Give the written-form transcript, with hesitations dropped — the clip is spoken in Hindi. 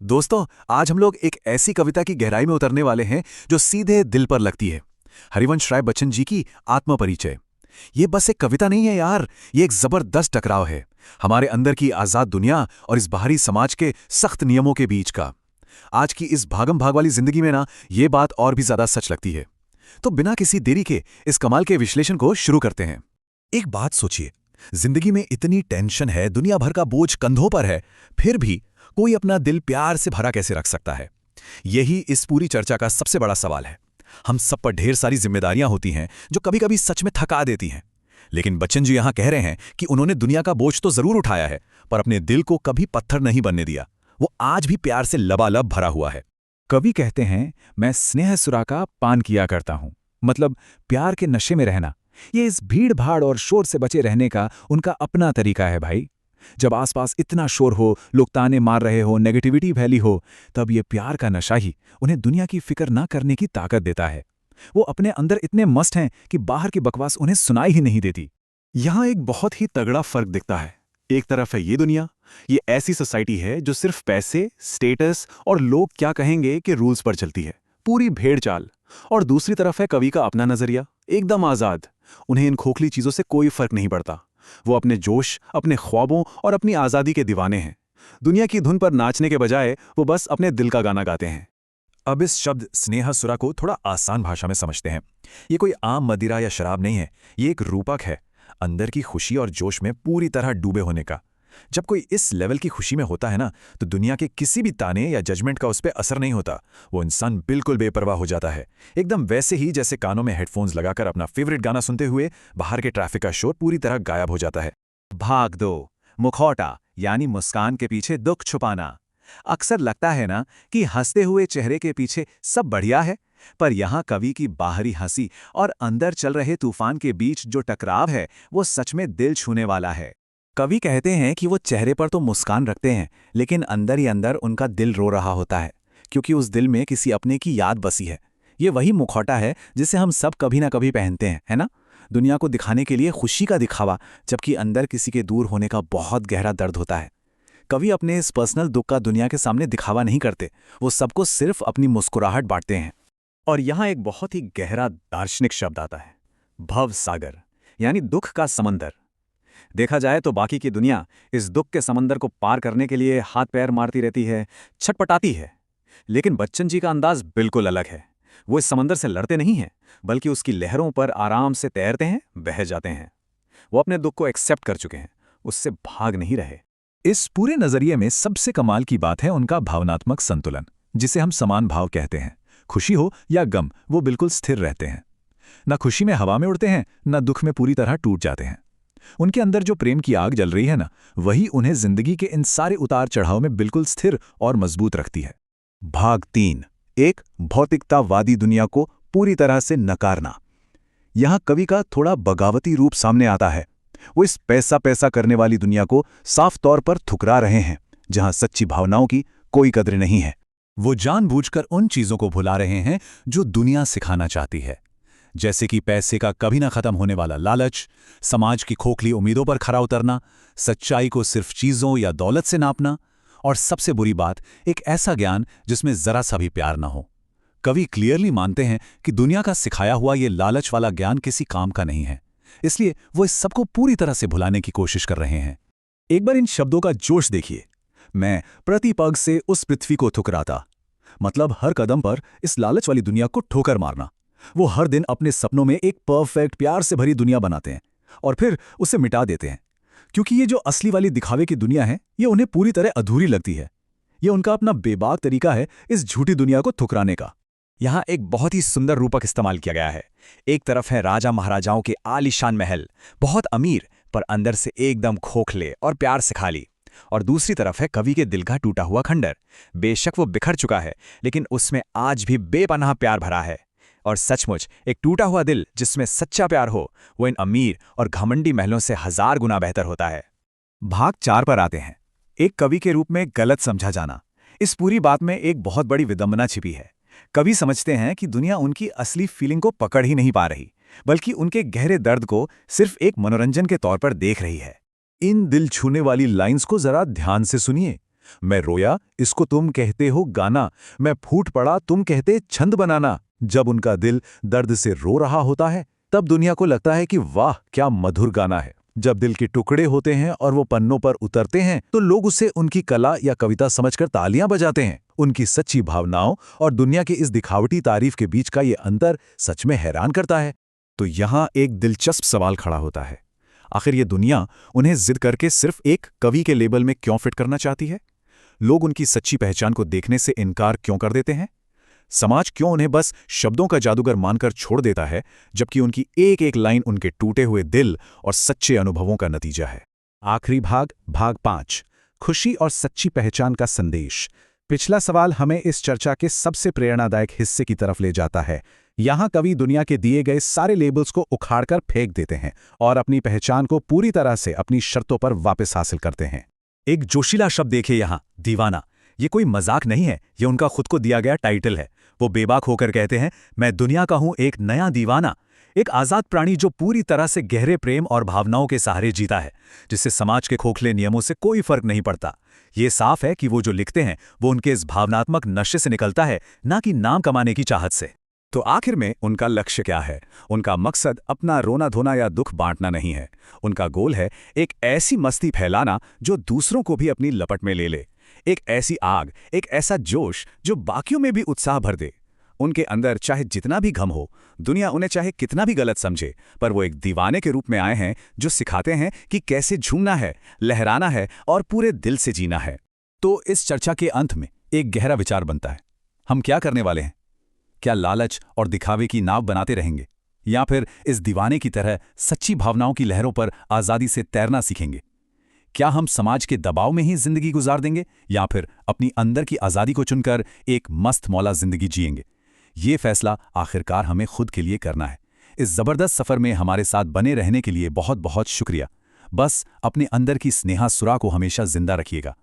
दोस्तों, आज हम लोग एक ऐसी कविता की गहराई में उतरने वाले हैं जो सीधे दिल पर लगती है। हरिवंश राय बच्चन जी की आत्मपरिचय। ये बस एक कविता नहीं है यार, ये एक जबरदस्त टकराव है हमारे अंदर की आजाद दुनिया और इस बाहरी समाज के सख्त नियमों के बीच का। आज की इस भागम भाग वाली जिंदगी में ना, ये बात और भी ज्यादा सच लगती है। तो बिना किसी देरी के इस कमाल के विश्लेषण को शुरू करते हैं। एक बात सोचिए, जिंदगी में इतनी टेंशन है, दुनिया भर का बोझ कंधों पर है, फिर भी कोई अपना दिल प्यार से भरा कैसे रख सकता है? यही इस पूरी चर्चा का सबसे बड़ा सवाल है। हम सब पर ढेर सारी जिम्मेदारियां होती हैं जो कभी कभी सच में थका देती हैं। लेकिन बच्चन जी यहां कह रहे हैं कि उन्होंने दुनिया का बोझ तो जरूर उठाया है, पर अपने दिल को कभी पत्थर नहीं बनने दिया। वो आज भी प्यार से लबालब भरा हुआ है। कवि कहते हैं, मैं स्नेह सुरा का पान किया करता हूं। मतलब प्यार के नशे में रहना। ये इस भीड़ भाड़ और शोर से बचे रहने का उनका अपना तरीका है भाई। जब आसपास इतना शोर हो, लोग ताने मार रहे हो, नेगेटिविटी फैली हो, तब ये प्यार का नशा ही उन्हें दुनिया की फिक्र ना करने की ताकत देता है। वो अपने अंदर इतने मस्त हैं कि बाहर की बकवास उन्हें सुनाई ही नहीं देती। यहां एक बहुत ही तगड़ा फर्क दिखता है। एक तरफ है ये दुनिया, ये ऐसी सोसाइटी है जो सिर्फ पैसे, स्टेटस और लोग क्या कहेंगे के रूल्स पर चलती है, पूरी भेड़ चाल। और दूसरी तरफ है कवि का अपना नजरिया, एकदम आजाद। उन्हें इन खोखली चीजों से कोई फर्क नहीं पड़ता। वो अपने जोश, अपने ख्वाबों और अपनी आजादी के दीवाने हैं। दुनिया की धुन पर नाचने के बजाय वो बस अपने दिल का गाना गाते हैं। अब इस शब्द स्नेह सुरा को थोड़ा आसान भाषा में समझते हैं। ये कोई आम मदिरा या शराब नहीं है, ये एक रूपक है अंदर की खुशी और जोश में पूरी तरह डूबे होने का। जब कोई इस लेवल की खुशी में होता है ना, तो दुनिया के किसी भी ताने या जजमेंट का उस पर असर नहीं होता। वो इंसान बिल्कुल बेपरवाह हो जाता है, एकदम वैसे ही जैसे कानों में हेडफोन्स लगाकर अपना फेवरेट गाना सुनते हुए बाहर के ट्रैफिक का शोर पूरी तरह गायब हो जाता है। भाग दो, मुखौटा यानी मुस्कान के पीछे दुख छुपाना। अक्सर लगता है ना कि हंसते हुए चेहरे के पीछे सब बढ़िया है, पर यहाँ कवि की बाहरी हंसी और अंदर चल रहे तूफान के बीच जो टकराव है, वो सच में दिल छूने वाला है। कवि कहते हैं कि वो चेहरे पर तो मुस्कान रखते हैं, लेकिन अंदर ही अंदर उनका दिल रो रहा होता है, क्योंकि उस दिल में किसी अपने की याद बसी है। ये वही मुखौटा है जिसे हम सब कभी ना कभी पहनते हैं, है ना? दुनिया को दिखाने के लिए खुशी का दिखावा, जबकि अंदर किसी के दूर होने का बहुत गहरा दर्द होता है। कवि अपने इस पर्सनल दुख का दुनिया के सामने दिखावा नहीं करते, वो सबको सिर्फ अपनी मुस्कुराहट बांटते हैं। और यहाँ एक बहुत ही गहरा दार्शनिक शब्द आता है, भव सागर, यानी दुख का समंदर। देखा जाए तो बाकी की दुनिया इस दुख के समंदर को पार करने के लिए हाथ पैर मारती रहती है, छटपटाती है। लेकिन बच्चन जी का अंदाज बिल्कुल अलग है। वो इस समंदर से लड़ते नहीं हैं, बल्कि उसकी लहरों पर आराम से तैरते हैं, बह जाते हैं। वो अपने दुख को एक्सेप्ट कर चुके हैं, उससे भाग नहीं रहे। इस पूरे नजरिए में सबसे कमाल की बात है उनका भावनात्मक संतुलन, जिसे हम समान भाव कहते हैं। खुशी हो या गम, वो बिल्कुल स्थिर रहते हैं। न खुशी में हवा में उड़ते हैं, न दुख में पूरी तरह टूट जाते हैं। उनके अंदर जो प्रेम की आग जल रही है ना, वही उन्हें जिंदगी के इन सारे उतार चढ़ाव में बिल्कुल स्थिर और मजबूत रखती है। भाग 3, एक भौतिकतावादी दुनिया को पूरी तरह से नकारना। यहां कवि का थोड़ा बगावती रूप सामने आता है। वो इस पैसा पैसा करने वाली दुनिया को साफ तौर पर ठुकरा रहे हैं, जहां सच्ची भावनाओं की कोई कद्र नहीं है। वो जानबूझकर उन चीजों को भुला रहे हैं जो दुनिया सिखाना चाहती है, जैसे कि पैसे का कभी ना खत्म होने वाला लालच, समाज की खोखली उम्मीदों पर खरा उतरना, सच्चाई को सिर्फ चीजों या दौलत से नापना, और सबसे बुरी बात, एक ऐसा ज्ञान जिसमें जरा सा भी प्यार ना हो। कवि क्लियरली मानते हैं कि दुनिया का सिखाया हुआ ये लालच वाला ज्ञान किसी काम का नहीं है, इसलिए वो इस सबको पूरी तरह से भुलाने की कोशिश कर रहे हैं। एक बार इन शब्दों का जोश देखिए, मैं प्रति पग से उस पृथ्वी को ठुकराता। मतलब हर कदम पर इस लालच वाली दुनिया को ठोकर मारना। वो हर दिन अपने सपनों में एक परफेक्ट प्यार से भरी दुनिया बनाते हैं और फिर उसे मिटा देते हैं, क्योंकि ये जो असली वाली दिखावे की दुनिया है, ये उन्हें पूरी तरह अधूरी लगती है। ये उनका अपना बेबाक तरीका है इस झूठी दुनिया को ठुकराने का। यहाँ एक बहुत ही सुंदर रूपक इस्तेमाल किया गया है। एक तरफ है राजा महाराजाओं के आलीशान महल, बहुत अमीर पर अंदर से एकदम खोखले और प्यार से खाली, और दूसरी तरफ है कवि के दिल का टूटा हुआ खंडर। बेशक वो बिखर चुका है, लेकिन उसमें आज भी बेपनाह प्यार भरा है। और सचमुच एक टूटा हुआ दिल जिसमें सच्चा प्यार हो, वो इन अमीर और घमंडी महलों से 1000 गुना बेहतर होता है। भाग 4 पर आते हैं, एक कवि के रूप में गलत समझा जाना। इस पूरी बात में एक बहुत बड़ी विडंबना छिपी है। कवि समझते हैं कि दुनिया उनकी असली फीलिंग को पकड़ ही नहीं पा रही, बल्कि उनके गहरे दर्द को सिर्फ एक मनोरंजन के तौर पर देख रही है। इन दिल छूने वाली लाइंस को जरा ध्यान से सुनिए। मैं रोया, इसको तुम कहते हो गाना। मैं फूट पड़ा, तुम कहते छंद बनाना। जब उनका दिल दर्द से रो रहा होता है तब दुनिया को लगता है कि वाह क्या मधुर गाना है। जब दिल के टुकड़े होते हैं और वो पन्नों पर उतरते हैं तो लोग उसे उनकी कला या कविता समझकर तालियां बजाते हैं। उनकी सच्ची भावनाओं और दुनिया की इस दिखावटी तारीफ के बीच का ये अंतर सच में हैरान करता है। तो यहाँ एक दिलचस्प सवाल खड़ा होता है, आखिर ये दुनिया उन्हें जिद करके सिर्फ एक कवि के लेबल में क्यों फिट करना चाहती है? लोग उनकी सच्ची पहचान को देखने से इनकार क्यों कर देते हैं? समाज क्यों उन्हें बस शब्दों का जादूगर मानकर छोड़ देता है, जबकि उनकी एक एक लाइन उनके टूटे हुए दिल और सच्चे अनुभवों का नतीजा है? आखिरी भाग 5, खुशी और सच्ची पहचान का संदेश। पिछला सवाल हमें इस चर्चा के सबसे प्रेरणादायक हिस्से की तरफ ले जाता है। यहाँ कवि दुनिया के दिए गए सारे लेबल्स को उखाड़कर फेंक देते हैं और अपनी पहचान को पूरी तरह से अपनी शर्तों पर वापस हासिल करते हैं। एक जोशीला शब्द देखिए यहाँ, दीवाना। ये कोई मजाक नहीं है, ये उनका खुद को दिया गया टाइटल है। वो बेबाक होकर कहते हैं, मैं दुनिया का हूं एक नया दीवाना। एक आजाद प्राणी जो पूरी तरह से गहरे प्रेम और भावनाओं के सहारे जीता है, जिससे समाज के खोखले नियमों से कोई फर्क नहीं पड़ता। ये साफ है कि वो जो लिखते हैं वो उनके इस भावनात्मक नशे से निकलता है, ना कि नाम कमाने की चाहत से। तो आखिर में उनका लक्ष्य क्या है? उनका मकसद अपना रोना धोना या दुख बांटना नहीं है। उनका गोल है एक ऐसी मस्ती फैलाना जो दूसरों को भी अपनी लपट में ले ले। एक ऐसी आग, एक ऐसा जोश जो बाकियों में भी उत्साह भर दे। उनके अंदर चाहे जितना भी गम हो, दुनिया उन्हें चाहे कितना भी गलत समझे, पर वो एक दीवाने के रूप में आए हैं जो सिखाते हैं कि कैसे झूमना है, लहराना है और पूरे दिल से जीना है। तो इस चर्चा के अंत में एक गहरा विचार बनता है, हम क्या करने वाले हैं? क्या लालच और दिखावे की नाव बनाते रहेंगे, या फिर इस दीवाने की तरह सच्ची भावनाओं की लहरों पर आज़ादी से तैरना सीखेंगे? क्या हम समाज के दबाव में ही जिंदगी गुजार देंगे, या फिर अपनी अंदर की आज़ादी को चुनकर एक मस्त मौला जिंदगी जिएंगे? ये फैसला आखिरकार हमें खुद के लिए करना है। इस ज़बरदस्त सफ़र में हमारे साथ बने रहने के लिए बहुत बहुत शुक्रिया। बस अपने अंदर की स्नेहा सुरा को हमेशा जिंदा रखिएगा।